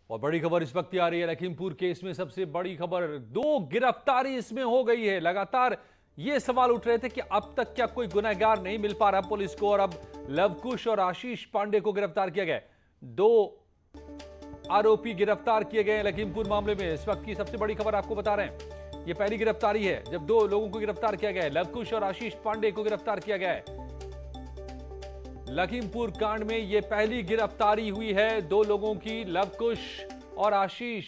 और बड़ी खबर इस वक्त आ रही है लखीमपुर केस में। सबसे बड़ी खबर, 2 गिरफ्तारी इसमें हो गई है। लगातार ये सवाल उठ रहे थे कि अब तक क्या कोई गुनहगार नहीं मिल पा रहा पुलिस को, और अब लवकुश और आशीष पांडे को गिरफ्तार किया गया। 2 आरोपी गिरफ्तार किए गए लखीमपुर मामले में। इस वक्त की सबसे बड़ी खबर आपको बता रहे हैं, यह पहली गिरफ्तारी है जब 2 लोगों को गिरफ्तार किया गया है। लवकुश और आशीष पांडे को गिरफ्तार किया गया है। लखीमपुर कांड में यह पहली गिरफ्तारी हुई है 2 लोगों की। लवकुश और आशीष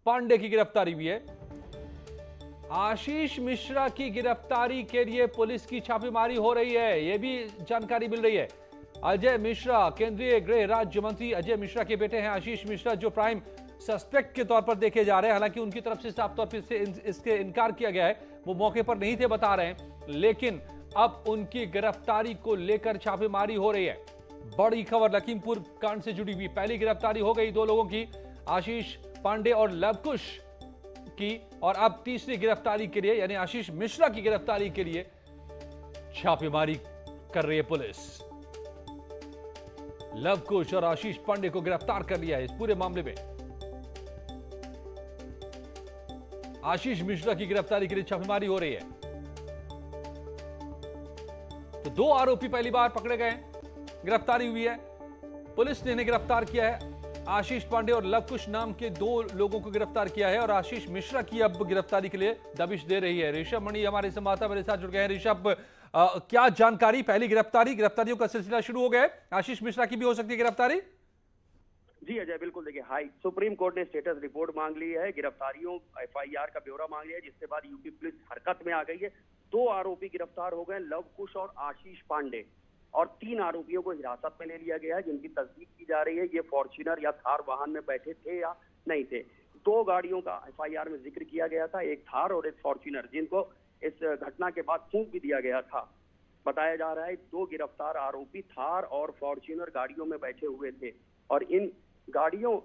पांडे की गिरफ्तारी हुई है। आशीष मिश्रा की गिरफ्तारी के लिए पुलिस की छापेमारी हो रही है, यह भी जानकारी मिल रही है। अजय मिश्रा, केंद्रीय गृह राज्य मंत्री अजय मिश्रा के बेटे हैं आशीष मिश्रा, जो प्राइम सस्पेक्ट के तौर पर देखे जा रहे हैं। हालांकि उनकी तरफ से साफ तौर पर इसके इनकार किया गया है, वो मौके पर नहीं थे बता रहे हैं, लेकिन अब उनकी गिरफ्तारी को लेकर छापेमारी हो रही है। बड़ी खबर लखीमपुर कांड से जुड़ी हुई, पहली गिरफ्तारी हो गई 2 लोगों की, आशीष पांडे और लवकुश की, और अब तीसरी गिरफ्तारी के लिए यानी आशीष मिश्रा की गिरफ्तारी के लिए छापेमारी कर रही है पुलिस। लवकुश और आशीष पांडे को गिरफ्तार कर लिया है इस पूरे मामले में। आशीष मिश्रा की गिरफ्तारी के लिए छापेमारी हो रही है। तो 2 आरोपी पहली बार पकड़े गए, गिरफ्तारी हुई है, पुलिस ने इन्हें गिरफ्तार किया है। आशीष पांडे और लवकुश नाम के 2 लोगों को गिरफ्तार किया है, और आशीष मिश्रा की अब गिरफ्तारी के लिए दबिश दे रही है। ऋषभ मणि हमारे संवाददाता मेरे साथ जुड़ गए हैं। ऋषभ, क्या जानकारी, पहली गिरफ्तारियों का सिलसिला शुरू हो गया है, आशीष मिश्रा की भी हो सकती है गिरफ्तारी? जी अजय, बिल्कुल। देखिए, सुप्रीम कोर्ट ने स्टेटस रिपोर्ट मांग ली है, गिरफ्तारियों एफआईआर का ब्यौरा मांग लिया है, जिसके बाद यूपी पुलिस हरकत में आ गई है। 2 आरोपी गिरफ्तार हो गए, लवकुश और आशीष पांडे, और 3 आरोपियों को हिरासत में ले लिया गया है, जिनकी तस्दीक की जा रही है ये फॉर्च्यूनर या थार वाहन में बैठे थे या नहीं थे। 2 गाड़ियों का एफआईआर में जिक्र किया गया था, एक थार और एक फॉर्च्यूनर, जिनको इस घटना के बाद फूंक भी दिया गया था। बताया जा रहा है 2 गिरफ्तार आरोपी थार और फॉर्च्यूनर गाड़ियों में बैठे हुए थे, और इन गाड़ियों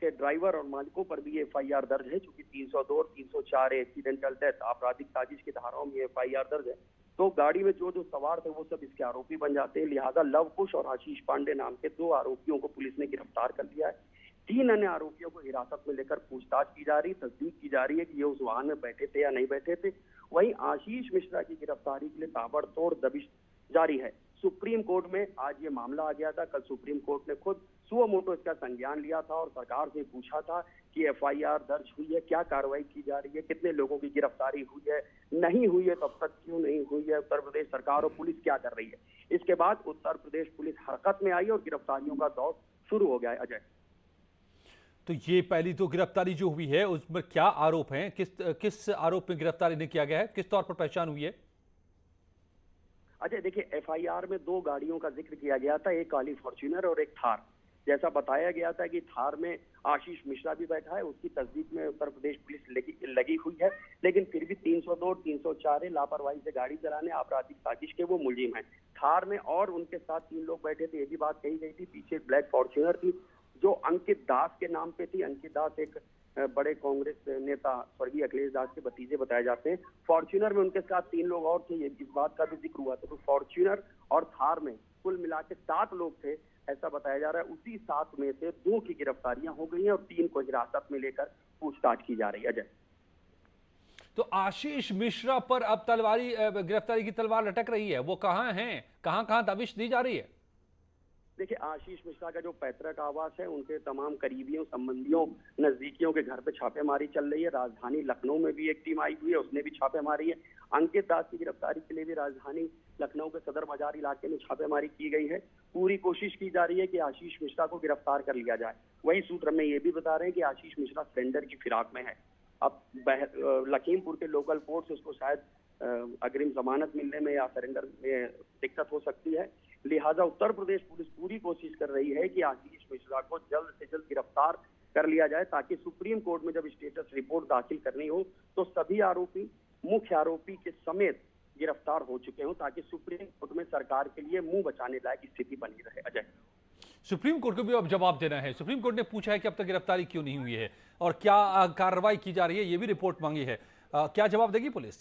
के ड्राइवर और मालिकों पर भी एफआईआर दर्ज है, चूंकि 302 और 304 एक्सीडेंटल डेथ आपराधिक साजिश की धाराओं में एफआईआर दर्ज है। तो गाड़ी में जो सवार थे वो सब इसके आरोपी बन जाते हैं। लिहाजा लवकुश और आशीष पांडे नाम के 2 आरोपियों को पुलिस ने गिरफ्तार कर लिया है। 3 अन्य आरोपियों को हिरासत में लेकर पूछताछ की जा रही, तस्दीक की जा रही है कि ये उस वाहन में बैठे थे या नहीं बैठे थे। वहीं आशीष मिश्रा की गिरफ्तारी के लिए ताबड़तोड़ दबिश जारी है। सुप्रीम कोर्ट में आज ये मामला आ गया था। कल सुप्रीम कोर्ट ने खुद सुओ मोटो इसका संज्ञान लिया था और सरकार से पूछा था कि एफआईआर दर्ज हुई है, क्या कार्रवाई की जा रही है, कितने लोगों की गिरफ्तारी हुई है, नहीं हुई है तब तक क्यों नहीं हुई है, उत्तर प्रदेश सरकार और पुलिस क्या कर रही है। इसके बाद उत्तर प्रदेश पुलिस हरकत में आई और गिरफ्तारियों का दौर शुरू हो गया है। अजय, तो ये पहली तो गिरफ्तारी जो हुई है उसमें क्या आरोप हैं, किस आरोप में गिरफ्तारी नहीं किया गया है, किस तौर पर पहचान हुई है? अजय देखिए, एफआईआर में 2 गाड़ियों का जिक्र किया गया था, एक काली फॉर्च्यूनर और एक थार। जैसा बताया गया था कि थार में आशीष मिश्रा भी बैठा है, उसकी तस्दीक में उत्तर प्रदेश पुलिस लगी हुई है, लेकिन फिर भी 302 और 304 लापरवाही से गाड़ी चलाने आपराधिक साजिश के वो मुलजिम हैं। थार में और उनके साथ 3 लोग बैठे थे, ये भी बात कही गई थी। पीछे ब्लैक फॉर्च्यूनर थी जो अंकित दास के नाम पे थी। अंकित दास एक बड़े कांग्रेस नेता स्वर्गीय अखिलेश दास के भतीजे बताए जाते हैं। फॉर्च्यूनर में उनके साथ 3 लोग और थे, इस बात का भी जिक्र हुआ था। तो फॉर्च्यूनर और थार में कुल मिला के 7 लोग थे, ऐसा बताया जा रहा है। उसी 7 में से 2 की गिरफ्तारियां हो गई हैं और 3 को हिरासत में लेकर पूछताछ की जा रही है। अजय, तो आशीष मिश्रा पर अब गिरफ्तारी की तलवार लटक रही है, वो कहां हैं, कहां कहां दबिश दी जा रही है? देखिए, आशीष मिश्रा का जो पैतृक आवास है, उनके तमाम करीबियों, संबंधियों, नजदीकियों के घर पे छापेमारी चल रही है। राजधानी लखनऊ में भी एक टीम आई हुई है, उसने भी छापेमारी है। अंकित दास की गिरफ्तारी के लिए भी राजधानी लखनऊ के सदर बाजार इलाके में छापेमारी की गई है। पूरी कोशिश की जा रही है कि आशीष मिश्रा को गिरफ्तार कर लिया जाए। वही सूत्र में ये भी बता रहे हैं कि आशीष मिश्रा सरेंडर की फिराक में है। अब लखीमपुर के लोकल कोर्ट से उसको शायद अग्रिम जमानत मिलने में या सरेंडर में दिक्कत हो सकती है। लिहाजा उत्तर प्रदेश पुलिस पूरी कोशिश कर रही है कि आशीष मिश्रा को जल्द से जल्द गिरफ्तार कर लिया जाए, ताकि सुप्रीम कोर्ट में जब स्टेटस रिपोर्ट दाखिल करनी हो तो सभी आरोपी मुख्य आरोपी के समेत गिरफ्तार हो चुके हों, ताकि सुप्रीम कोर्ट में सरकार के लिए मुंह बचाने लायक स्थिति बनी रहे। अजय, सुप्रीम कोर्ट को भी अब जवाब देना है। सुप्रीम कोर्ट ने पूछा है कि अब तक गिरफ्तारी क्यों नहीं हुई है और क्या कार्रवाई की जा रही है, ये भी रिपोर्ट मांगी है। क्या जवाब देगी पुलिस?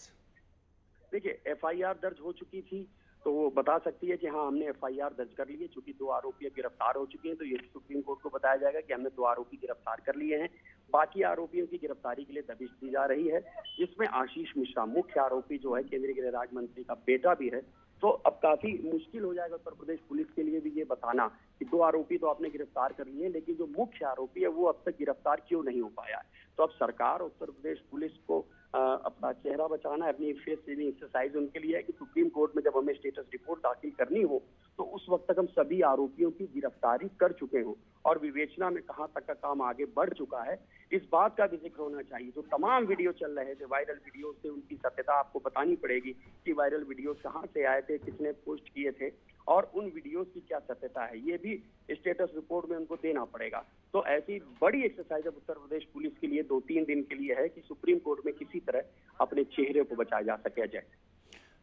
देखिए, एफआईआर दर्ज हो चुकी थी, तो वो बता सकती है कि हाँ हमने एफआईआर दर्ज कर ली है। चूंकि 2 आरोपी गिरफ्तार हो चुके हैं तो ये सुप्रीम कोर्ट को बताया जाएगा कि हमने 2 आरोपी गिरफ्तार कर लिए हैं। बाकी आरोपियों की गिरफ्तारी के लिए दबिश दी जा रही है, जिसमें आशीष मिश्रा मुख्य आरोपी जो है, केंद्रीय गृह राज्य मंत्री का बेटा भी है। तो अब काफी मुश्किल हो जाएगा उत्तर प्रदेश पुलिस के लिए भी ये बताना कि 2 आरोपी तो आपने गिरफ्तार कर लिए, लेकिन जो मुख्य आरोपी है वो अब तक गिरफ्तार क्यों नहीं हो पाया है। तो अब सरकार, उत्तर प्रदेश पुलिस को अपना चेहरा बचाना है, अपनी फेस सेविंग एक्सरसाइज उनके लिए है कि सुप्रीम कोर्ट में जब हमें स्टेटस रिपोर्ट दाखिल करनी हो तो उस वक्त तक हम सभी आरोपियों की गिरफ्तारी कर चुके हों और विवेचना में कहां तक का काम आगे बढ़ चुका है, इस बात का भी जिक्र होना चाहिए। जो तमाम वीडियो चल रहे थे, वायरल वीडियो से उनकी सत्यता आपको बतानी पड़ेगी कि वायरल वीडियो कहां से आए थे, किसने पोस्ट किए थे और उन वीडियोस की क्या सत्यता है, ये भी स्टेटस रिपोर्ट में उनको देना पड़ेगा। तो ऐसी बड़ी एक्सरसाइज अब उत्तर प्रदेश पुलिस के लिए 2-3 दिन के लिए है कि सुप्रीम कोर्ट में किसी तरह अपने चेहरे को बचाया जा सके। अजय,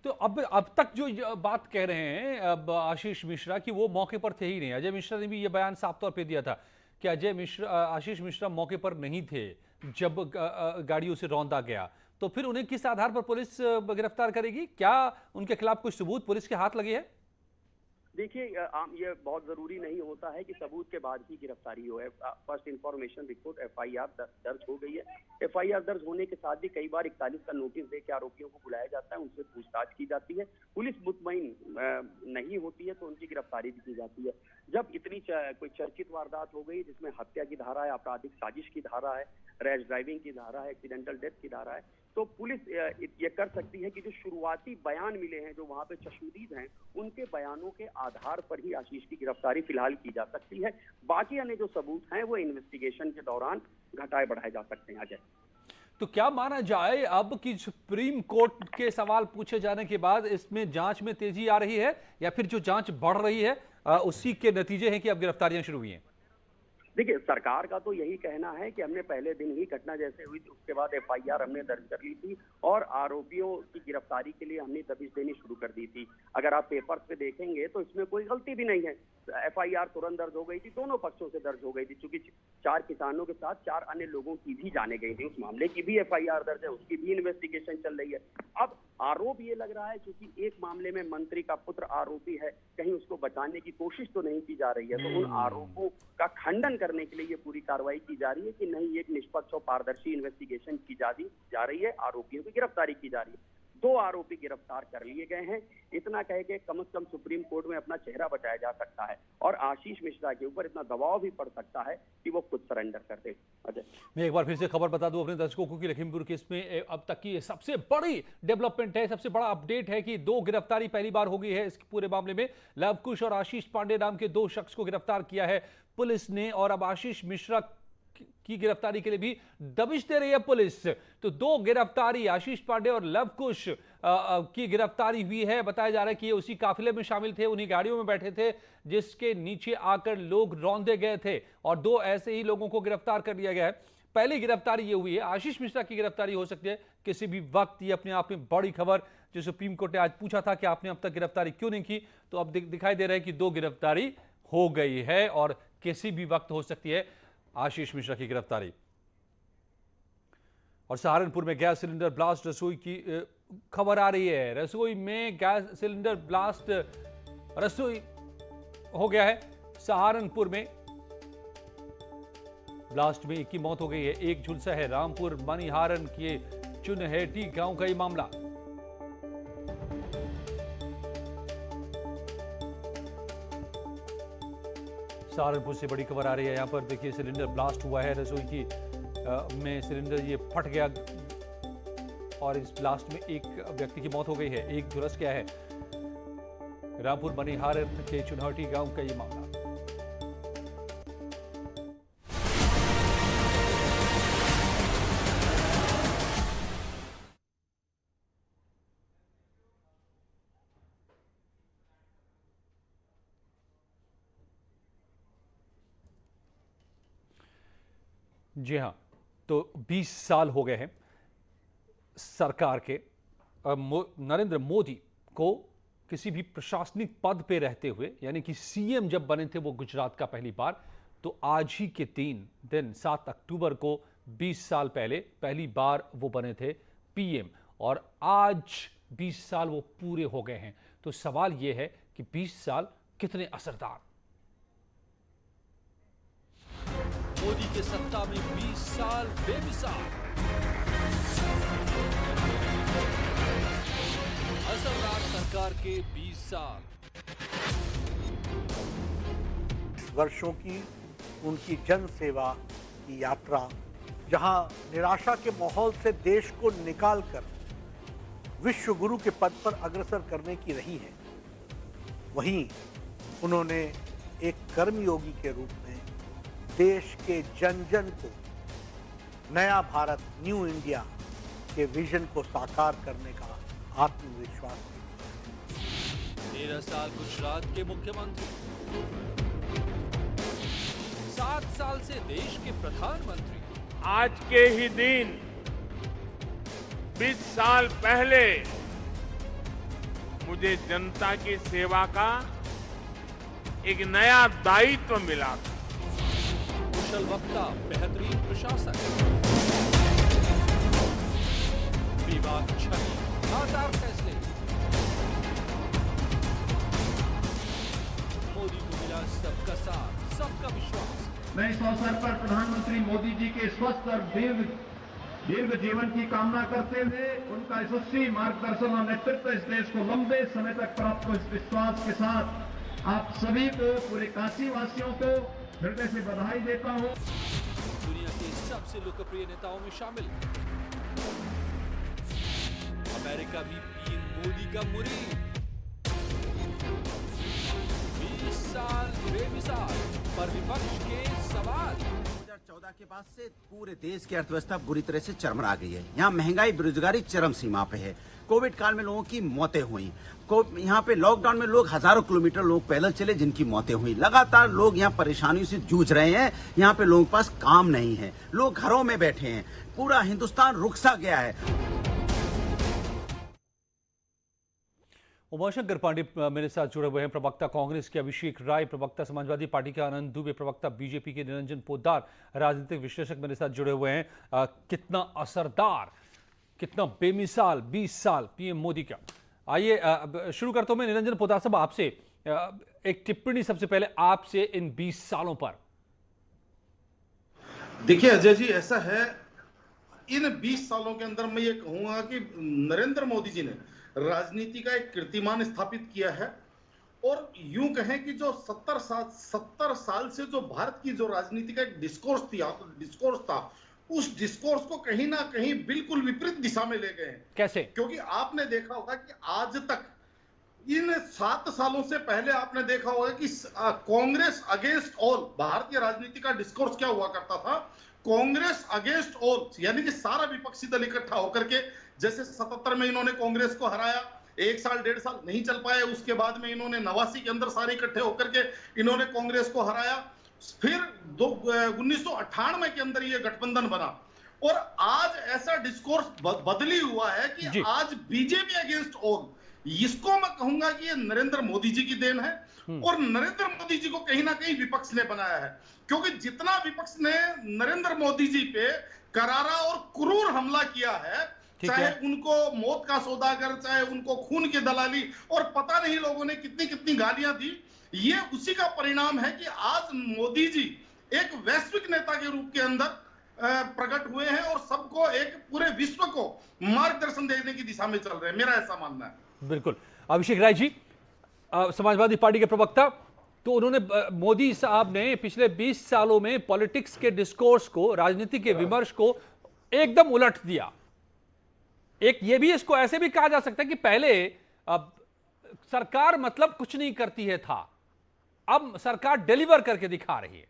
तो अब तक जो बात कह रहे हैं अब आशीष मिश्रा की, वो मौके पर थे ही नहीं। अजय मिश्रा ने भी ये बयान साफ तौर पे दिया था कि आशीष मिश्रा मौके पर नहीं थे जब गाड़ियों से रौंदा गया। तो फिर उन्हें किस आधार पर पुलिस गिरफ्तार करेगी? क्या उनके खिलाफ कुछ सबूत पुलिस के हाथ लगे हैं? देखिए, ये बहुत जरूरी नहीं होता है कि सबूत के बाद ही गिरफ्तारी हो। फर्स्ट इंफॉर्मेशन रिपोर्ट एफआईआर दर्ज हो गई है। एफआईआर दर्ज होने के साथ भी कई बार 41 का नोटिस देकर आरोपियों को बुलाया जाता है, उनसे पूछताछ की जाती है। पुलिस मुतमईन नहीं होती है तो उनकी गिरफ्तारी भी की जाती है। जब इतनी कोई चर्चित वारदात हो गई जिसमें हत्या की धारा है, आपराधिक साजिश की धारा है, रैश ड्राइविंग की धारा है, एक्सीडेंटल डेथ की धारा है, तो पुलिस ये कर सकती है कि जो शुरुआती बयान मिले हैं, जो वहां पे चश्मदीद हैं, उनके बयानों के आधार पर ही आशीष की गिरफ्तारी फिलहाल की जा सकती है। बाकी अन्य जो सबूत हैं वो इन्वेस्टिगेशन के दौरान घटाए बढ़ाए जा सकते हैं। अजय, तो क्या माना जाए अब कि सुप्रीम कोर्ट के सवाल पूछे जाने के बाद इसमें जांच में तेजी आ रही है, या फिर जो जांच बढ़ रही है उसी के नतीजे हैं कि अब गिरफ्तारियां शुरू हुई हैं? देखिए, सरकार का तो यही कहना है कि हमने पहले दिन ही घटना जैसे हुई थी उसके बाद एफआईआर हमने दर्ज कर ली थी और आरोपियों की गिरफ्तारी के लिए हमने दबिश देनी शुरू कर दी थी। अगर आप पेपर्स पे देखेंगे तो इसमें कोई गलती भी नहीं है। एफआईआर तुरंत दर्ज हो गई थी, दोनों पक्षों से दर्ज हो गई थी, क्योंकि 4 किसानों के साथ 4 अन्य लोगों की भी जाने गई थी। उस मामले की भी एफआईआर दर्ज है, उसकी भी इन्वेस्टिगेशन चल रही है। अब आरोप ये लग रहा है क्योंकि एक मामले में मंत्री का पुत्र आरोपी है, कहीं उसको बचाने की कोशिश तो नहीं की जा रही है। तो उन आरोपों का खंडन करने के लिए ये पूरी कार्रवाई की जा रही है कि नहीं, एक निष्पक्ष और पारदर्शी इन्वेस्टिगेशन की जा रही है, आरोपियों की गिरफ्तारी की जा रही है। 2 आरोपी गिरफ्तार कर लिए गए हैं। इतना कह के कम से कम सुप्रीम कोर्ट में अपना चेहरा बचाया जा सकता है और आशीष मिश्रा के ऊपर इतना दबाव भी पड़ सकता है कि वो खुद सरेंडर कर दे। अजय, मैं एक बार फिर से खबर बता दूं अपने दर्शकों को कि लखीमपुर केस में अब तक की सबसे बड़ी डेवलपमेंट है, सबसे बड़ा अपडेट है कि 2 गिरफ्तारी पहली बार हो गई है इस पूरे मामले में। लवकुश और आशीष पांडे नाम के 2 शख्स को गिरफ्तार किया है पुलिस ने और अब आशीष मिश्रा की गिरफ्तारी के लिए भी दबिश दे रही है पुलिस। तो 2 गिरफ्तारी, आशीष पांडे और लवकुश की गिरफ्तारी हुई है। बताया जा रहा है कि ये उसी काफिले में शामिल थे, उन्हीं गाड़ियों में बैठे थे जिसके नीचे आकर लोग रौंदे गए थे और 2 ऐसे ही लोगों को गिरफ्तार कर लिया गया है। पहली गिरफ्तारी ये हुई है। आशीष मिश्रा की गिरफ्तारी हो सकती है किसी भी वक्त। ये अपने आप में बड़ी खबर, जो सुप्रीम कोर्ट ने आज पूछा था कि आपने अब तक गिरफ्तारी क्यों नहीं की, तो अब दिखाई दे रहा है कि 2 गिरफ्तारी हो गई है और किसी भी वक्त हो सकती है आशीष मिश्रा की गिरफ्तारी। और सहारनपुर में गैस सिलेंडर ब्लास्ट, रसोई की खबर आ रही है। रसोई में गैस सिलेंडर ब्लास्ट रसोई हो गया है। सहारनपुर में ब्लास्ट में 1 की मौत हो गई है, 1 झुलसा है। रामपुर मनिहारन के चुनहेटी गांव का ये मामला। सहारनपुर से बड़ी खबर आ रही है। यहां पर देखिए सिलेंडर ब्लास्ट हुआ है, रसोई की में सिलेंडर ये फट गया और इस ब्लास्ट में 1 व्यक्ति की मौत हो गई है, 1 झुलस गया है। रामपुर मनिहारन के चुनहटी गांव का ये मामला। जी हां, तो 20 साल हो गए हैं सरकार के नरेंद्र मोदी को किसी भी प्रशासनिक पद पे रहते हुए, यानी कि सीएम जब बने थे वो गुजरात का पहली बार, तो आज ही के दिन 7 अक्टूबर को 20 साल पहले पहली बार वो बने थे पीएम और आज 20 साल वो पूरे हो गए हैं। तो तो सवाल यह है कि 20 साल कितने असरदार। मोदी के सत्ता में 20 साल बेमिसाल, असरदार सरकार के 20 साल। वर्षों की उनकी जन सेवा की यात्रा, जहां निराशा के माहौल से देश को निकालकर विश्व गुरु के पद पर अग्रसर करने की रही है, वहीं उन्होंने एक कर्मयोगी के रूप में देश के जन जन को नया भारत, न्यू इंडिया के विजन को साकार करने का आत्मविश्वास दिया। 13 साल गुजरात के मुख्यमंत्री, 7 साल से देश के प्रधानमंत्री। आज के ही दिन 20 साल पहले मुझे जनता की सेवा का एक नया दायित्व मिला था। कुशल वक्ता, बेहतरीन प्रशासन, विवाद छवि, आधार फैसले। मोदी को मिला सबका साथ, सबका विश्वास। मैं इस अवसर पर प्रधानमंत्री मोदी जी के स्वस्थ और दीर्घ जीवन की कामना करते हुए उनका यशस्वी मार्गदर्शन और नेतृत्व इस देश को लंबे समय तक प्राप्त हो, इस विश्वास के साथ आप सभी को, पूरे काशी वासियों को हृदय से बधाई देता हूं। दुनिया के सबसे लोकप्रिय नेताओं में शामिल। अमेरिका भी पीएम मोदी का मुरीद। 20 साल बेमिसाल, पर विपक्ष के सवाल। 2014 के बाद से पूरे देश की अर्थव्यवस्था बुरी तरह से चरमरा गई है। यहाँ महंगाई, बेरोजगारी चरम सीमा पे है। कोविड काल में लोगों की मौतें हुई। यहाँ पे लॉकडाउन में लोग हजारों किलोमीटर लोग पैदल चले, जिनकी मौतें हुई। लगातार लोग यहाँ परेशानियों से जूझ रहे हैं। यहाँ पे लोगों के पास काम नहीं है, लोग घरों में बैठे हैं। पूरा हिंदुस्तान रुखसा गया है। उमाशंकर पांडे मेरे साथ जुड़े हुए हैं, प्रवक्ता कांग्रेस के अभिषेक राय, प्रवक्ता समाजवादी पार्टी के आनंद दुबे, प्रवक्ता बीजेपी के निरंजन पोद्दार, राजनीतिक विश्लेषक मेरे साथ जुड़े हुए हैं। कितना असरदार, कितना बेमिसाल 20 साल पीएम मोदी का। आइए शुरू करता हूं मैं निरंजन पोद्दार साहब आपसे। एक टिप्पणी सबसे पहले आपसे इन 20 सालों पर। देखिए अजय जी, ऐसा है, इन 20 सालों के अंदर मैं ये कहूंगा कि नरेंद्र मोदी जी ने राजनीति का एक कीर्तिमान स्थापित किया है। और यूं कहें कि जो 70 साल से जो भारत की जो राजनीति का एक डिस्कोर्स था, उस डिस्कोर्स को कहीं ना कहीं बिल्कुल विपरीत दिशा में ले गए हैं। कैसे? क्योंकि आपने देखा होगा कि आज तक इन 7 सालों से पहले आपने देखा होगा कि कांग्रेस अगेंस्ट ऑल, भारतीय राजनीति का डिस्कोर्स क्या हुआ करता था, कांग्रेस अगेंस्ट ऑल, यानी कि सारा विपक्षी दल इकट्ठा होकर के, जैसे 77 में इन्होंने कांग्रेस को हराया, 1 साल 1.5 साल नहीं चल पाए, उसके बाद में इन्होंने 89 के अंदर सारे इकट्ठे होकर के इन्होंने कांग्रेस को हराया। फिर 1998 के अंदर ये गठबंधन बना। और आज ऐसा डिस्कोर्स बदली हुआ है कि आज बीजेपी अगेंस्ट ऑल। इसको मैं कहूंगा कि ये नरेंद्र मोदी जी की देन है। और नरेंद्र मोदी जी को कहीं ना कहीं विपक्ष ने बनाया है, क्योंकि जितना विपक्ष ने नरेंद्र मोदी जी पे करारा और क्रूर हमला किया है, चाहे उनको मौत का सौदागर, चाहे उनको खून की दलाली, और पता नहीं लोगों ने कितनी कितनी गालियां दी, ये उसी का परिणाम है कि आज मोदी जी एक वैश्विक नेता के रूप के अंदर प्रकट हुए हैं और सबको, एक पूरे विश्व को मार्गदर्शन देने की दिशा में चल रहे हैं। मेरा ऐसा मानना है। बिल्कुल। अभिषेक राय जी, समाजवादी पार्टी के प्रवक्ता, तो उन्होंने, मोदी साहब ने पिछले 20 सालों में पॉलिटिक्स के डिस्कोर्स को, राजनीति के विमर्श को एकदम उलट दिया। एक ये भी, इसको ऐसे भी कहा जा सकता है कि पहले सरकार मतलब कुछ नहीं करती है था, अब सरकार डिलीवर करके दिखा रही है।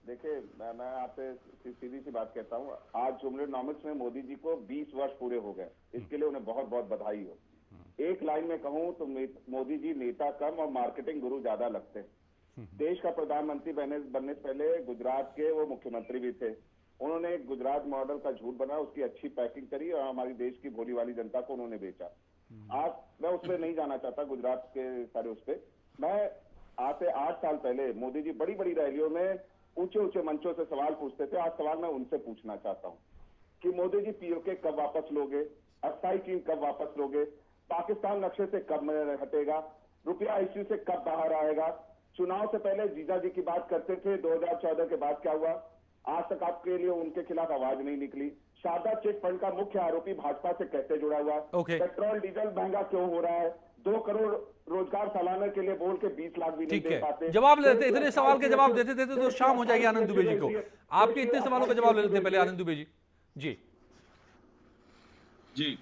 देखिए, मैं आपसे सीधी सी बात कहता हूं, आज जुमलेनॉमिक्स में मोदी जी को 20 वर्ष पूरे हो गए, इसके लिए उन्हें बहुत बहुत बधाई हो। एक लाइन में कहूं तो मोदी जी नेता कम और मार्केटिंग गुरु ज्यादा लगते हैं। देश का प्रधानमंत्री बनने से पहले गुजरात के वो मुख्यमंत्री भी थे। उन्होंने गुजरात मॉडल का झूठ बनाया, उसकी अच्छी पैकिंग करी और हमारी देश की भोली वाली जनता को उन्होंने बेचा। आज मैं उसमें नहीं जाना चाहता, गुजरात के सारे उस पे। मैं आज से 8 साल पहले मोदी जी बड़ी बड़ी रैलियों में ऊंचे ऊंचे मंचों से सवाल पूछते थे। आज सवाल मैं उनसे पूछना चाहता हूं कि मोदी जी पीओके कब वापस लोगे, अस्थायी चीन कब वापस लोगे, पाकिस्तान नक्शे से कब हटेगा, रुपया इश्यू से कब बाहर आएगा। चुनाव से पहले जीजा जी की बात करते थे, 2014 के बाद क्या हुआ, आज तक आपके लिए उनके खिलाफ आवाज नहीं निकली। शारदा चिट फंड का मुख्य आरोपी भाजपा से कैसे जुड़ा हुआ, पेट्रोल डीजल महंगा क्यों हो रहा है, 2 करोड़ रोजगार सालाना के लिए बोल के 20 लाख भी नहीं दे पाते। जवाब लेते, इतने सवाल के जवाब देते थे तो शाम हो जाएगी आनंद दुबे जी को। आपके इतने सवालों का जवाब ले लेते पहले आनंद दुबे जी। जी जी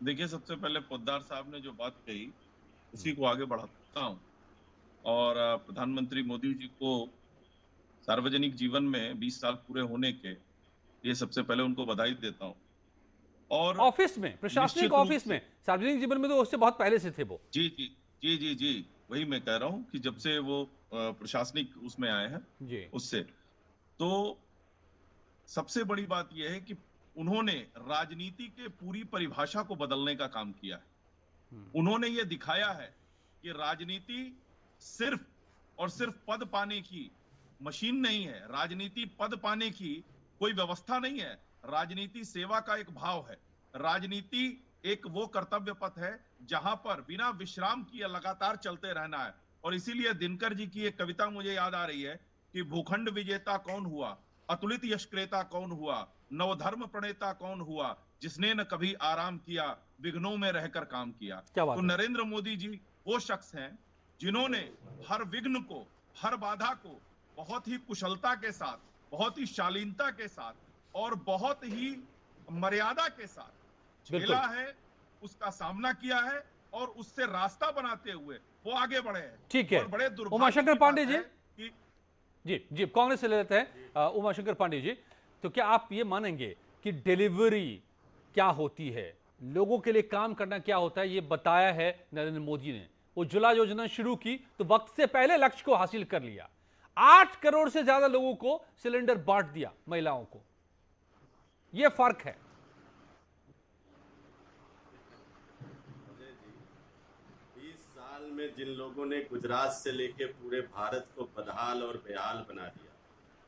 देखिए, सबसे पहले पोद्दार साहब ने जो बात कही उसी को आगे बढ़ाता हूं, और प्रधानमंत्री मोदी जी को सार्वजनिक जीवन में 20 साल पूरे होने के लिए सबसे पहले उनको बधाई देता हूं। और ऑफिस में, प्रशासनिक ऑफिस में, सार्वजनिक जीवन में तो उससे बहुत पहले से थे वो। जी जी जी जी जी वही मैं कह रहा हूं कि जब से वो प्रशासनिक उसमें आए हैं जी, उससे तो सबसे बड़ी बात यह है कि उन्होंने राजनीति के पूरी परिभाषा को बदलने का काम किया है। उन्होंने ये दिखाया है कि राजनीति सिर्फ और सिर्फ पद पाने की मशीन नहीं है, राजनीति पद पाने की कोई व्यवस्था नहीं है, राजनीति सेवा का एक भाव है, राजनीति एक वो कर्तव्य पथ है जहां पर बिना विश्राम किए लगातार चलते रहना है। और इसीलिए दिनकर जी की एक कविता मुझे याद आ रही है कि भूखंड विजेता कौन हुआ, अतुलित यशक्रेता कौन हुआ, नवधर्म प्रणेता कौन हुआ, जिसने न कभी आराम किया, विघ्नों में रहकर काम किया। तो नरेंद्र मोदी जी वो शख्स हैं जिन्होंने हर विघ्न को, हर बाधा को बहुत ही कुशलता के साथ, बहुत ही शालीनता के साथ और बहुत ही मर्यादा के साथ झेला है, उसका सामना किया है और उससे रास्ता बनाते हुए वो आगे बढ़े हैं। ठीक है, बड़े उमाशंकर पांडे जी जी जी कांग्रेस से ले लेते हैं उमाशंकर पांडे जी। तो क्या आप ये मानेंगे कि डिलीवरी क्या होती है, लोगों के लिए काम करना क्या होता है, ये बताया है नरेंद्र मोदी ने। उज्ज्वला योजना शुरू की तो वक्त से पहले लक्ष्य को हासिल कर लिया, 8 करोड़ से ज्यादा लोगों को सिलेंडर बांट दिया, महिलाओं को। यह फर्क है। 20 साल में जिन लोगों ने गुजरात से लेकर पूरे भारत को बदहाल और बेहाल बना दिया,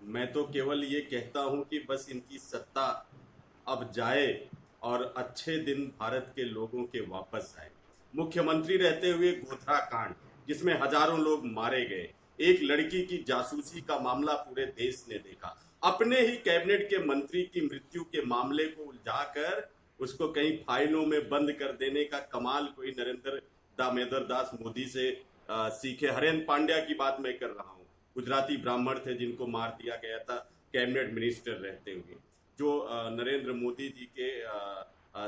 मैं तो केवल ये कहता हूं कि बस इनकी सत्ता अब जाए और अच्छे दिन भारत के लोगों के वापस आए। मुख्यमंत्री रहते हुए गोधरा कांड, जिसमें हजारों लोग मारे गए, एक लड़की की जासूसी का मामला पूरे देश ने देखा, अपने ही कैबिनेट के मंत्री की मृत्यु के मामले को उलझाकर उसको कहीं फाइलों में बंद कर देने का कमाल कोई नरेंद्र दामोदर दास मोदी से सीखे। हरेंद्र पांड्या की बात मैं कर रहा हूँ, गुजराती ब्राह्मण थे जिनको मार दिया गया था कैबिनेट मिनिस्टर रहते हुए, जो नरेंद्र मोदी जी के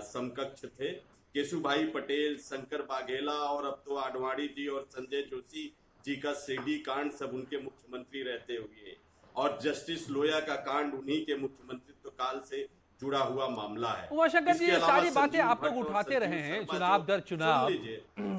समकक्ष थे। केशुभाई पटेल, शंकर बाघेला और अब तो आडवाणी जी और संजय जोशी जी का सीडी कांड सब उनके मुख्यमंत्री रहते हुए, और जस्टिस लोया का कांड उन्हीं के मुख्यमंत्रित्व काल से जुड़ा हुआ मामला है। उमाशंकर जी, ये सारी बातें आप लोग उठाते रहे हैं चुनाव दर चुनाव,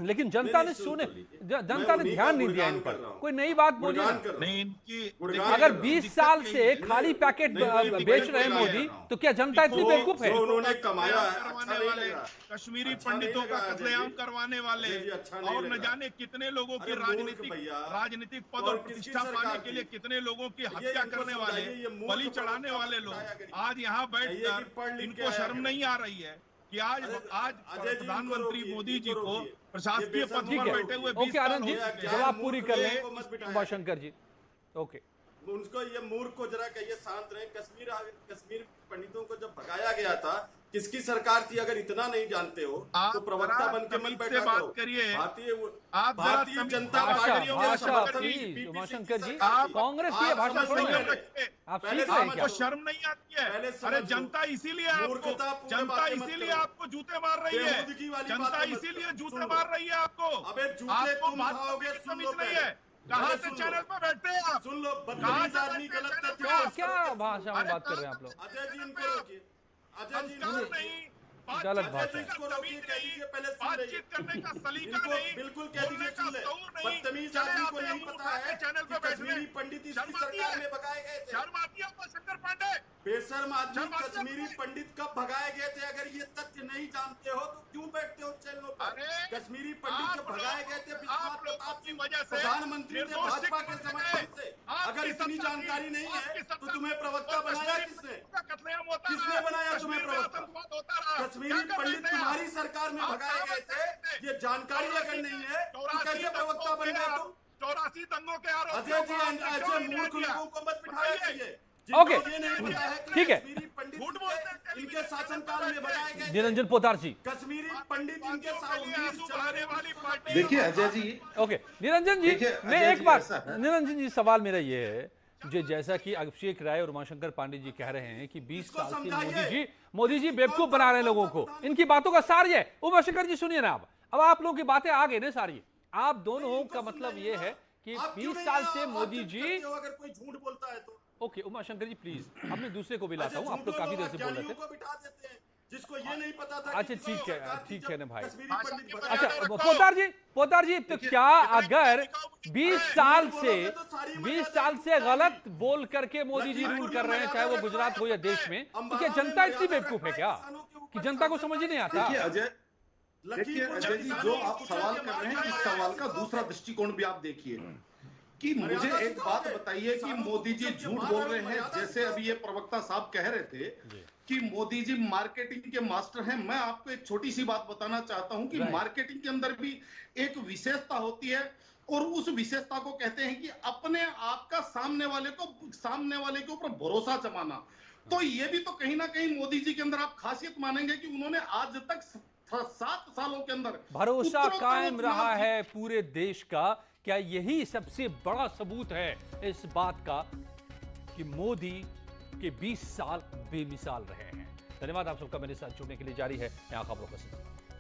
लेकिन जनता ने सुने, जनता ने ध्यान नहीं दिया इन पर, कोई नई बात बोली नहीं इनकी। अगर 20 साल से खाली पैकेट बेच रहे मोदी, तो क्या जनता इतनी बेवकूफ है? उन्होंने कमाया है, कश्मीरी पंडितों का कत्लेआम करवाने वाले और न जाने कितने लोगों की राजनीतिक पद और प्रतिष्ठा पाने के लिए कितने लोगों की हत्या करने वाले, बलि चढ़ाने वाले लोग आज यहाँ बैठकर इनको शर्म नहीं आ रही है कि आज प्रधानमंत्री मोदी जी को प्रशासकीय पद पर बैठे हुए 20 साल जी, जवाब पूरी कर लें उमाशंकर जी। ओके, उनको ये मूर्ख को जरा कहिए शांत रहे। कश्मीर पंडितों को जब भगाया गया था, किसकी सरकार थी? अगर इतना नहीं जानते हो तो प्रवक्ता बन के मत बैठा बात करिए। भारतीय जनता पार्टी उमाशंकर जी, कांग्रेस की भाषा आप सीख रहे हैं क्या? शर्म नहीं आती है? अरे जनता इसीलिए आपको जूते मार रही है, जनता इसीलिए जूते मार रही है आपको। आपको बात समझ नहीं है। कहाँ से चैनल पर बैठते हैं आप? सुन लो, आदमी गलत क्या भाषा में बात कर रहे हैं आप लोग? अजय जी इनको रोकिए, अजय जी गलत भाषा, बातचीत करने का सलीका नहीं, बिल्कुल कह दीजिए, सुन ले। बदतमीज आदमी को नहीं पता है चैनल पर कश्मीरी पंडित इसकी सरकार में भगाए गए थे। शर्म आती है आपको शंकर पांडे? बेशर्म आदमी कश्मीरी पंडित कब भगाए गए थे? अगर ये तथ्य नहीं जानते हो तो क्यों बैठते हो चैनलों पर? कश्मीरी पंडित जब भगाए गए थे विश्वनाथ प्रताप सिंह प्रधानमंत्री थे भाजपा के समर्थन से, अगर इतनी जानकारी नहीं है तो तुम्हें प्रवक्ता बनाया किसने? किसने बनाया तुम्हें प्रवक्ता? कश्मीरी पंडित तुम्हारी सरकार में भगाए गए थे, ये जानकारी अगर नहीं है तो कैसे प्रवक्ता बन गए तुम? 84 दंगों के आरोप। अजय जी ऐसे मूर्ख लोगों को मत बिठाइए। ओके, ठीक है। इनके शासनकाल में बनाए गए निरंजन पोद्दार जी, कश्मीरी पंडित इनके साथ। देखिए अजय जी, ओके निरंजन जी, मैं एक बात, निरंजन जी सवाल मेरा ये है, जो जैसा कि अभिषेक राय और उमाशंकर पांडे जी कह रहे हैं कि 20 साल से मोदी जी बेवकूफ बना रहे हैं लोगों को, इनकी बातों का सार है। उमाशंकर जी सुनिए ना, अब आप लोगों की बातें आ गई ना सारी, आप दोनों का मतलब ये है कि 20 साल से मोदी जी, अगर कोई झूठ बोलता है तो ओके उमाशंकर जी प्लीज, अब मैं दूसरे को भी लाता हूँ, आप तो काफी देर से बोल रहे थे। जिसको ये नहीं पता था। अच्छा ठीक है ना भाई। अच्छा पोद्दार जी तो क्या अगर 20 साल से गलत बोल करके मोदी जी रूल कर रहे हैं, चाहे वो गुजरात हो या देश में, तो क्या जनता इतनी बेवकूफ है क्या कि जनता को समझ ही नहीं आता? देखिए अजय जी, जो आप सवाल कर रहे हैं, इस सवाल का दूसरा दृष्टिकोण भी आप देखिए कि मुझे एक बात बताइए कि मोदी जी झूठ बोल रहे हैं, जैसे अभी ये प्रवक्ता साहब कह रहे थे कि मोदी जी मार्केटिंग के मास्टर हैं। मैं आपको एक छोटी सी बात बताना चाहता हूं कि मार्केटिंग के अंदर भी एक विशेषता होती है, और उस विशेषता को कहते हैं कि अपने आप का सामने वाले के ऊपर भरोसा जमाना। तो ये भी तो कहीं ना कहीं मोदी जी के अंदर आप खासियत मानेंगे कि उन्होंने आज तक 7 सालों के अंदर भरोसा कायम रहा है पूरे देश का। क्या यही सबसे बड़ा सबूत है इस बात का कि मोदी के 20 साल बेमिसाल रहे हैं? धन्यवाद आप सबका मेरे साथ जुड़ने के लिए। जारी है यहाँ खबरों का सिलसिला।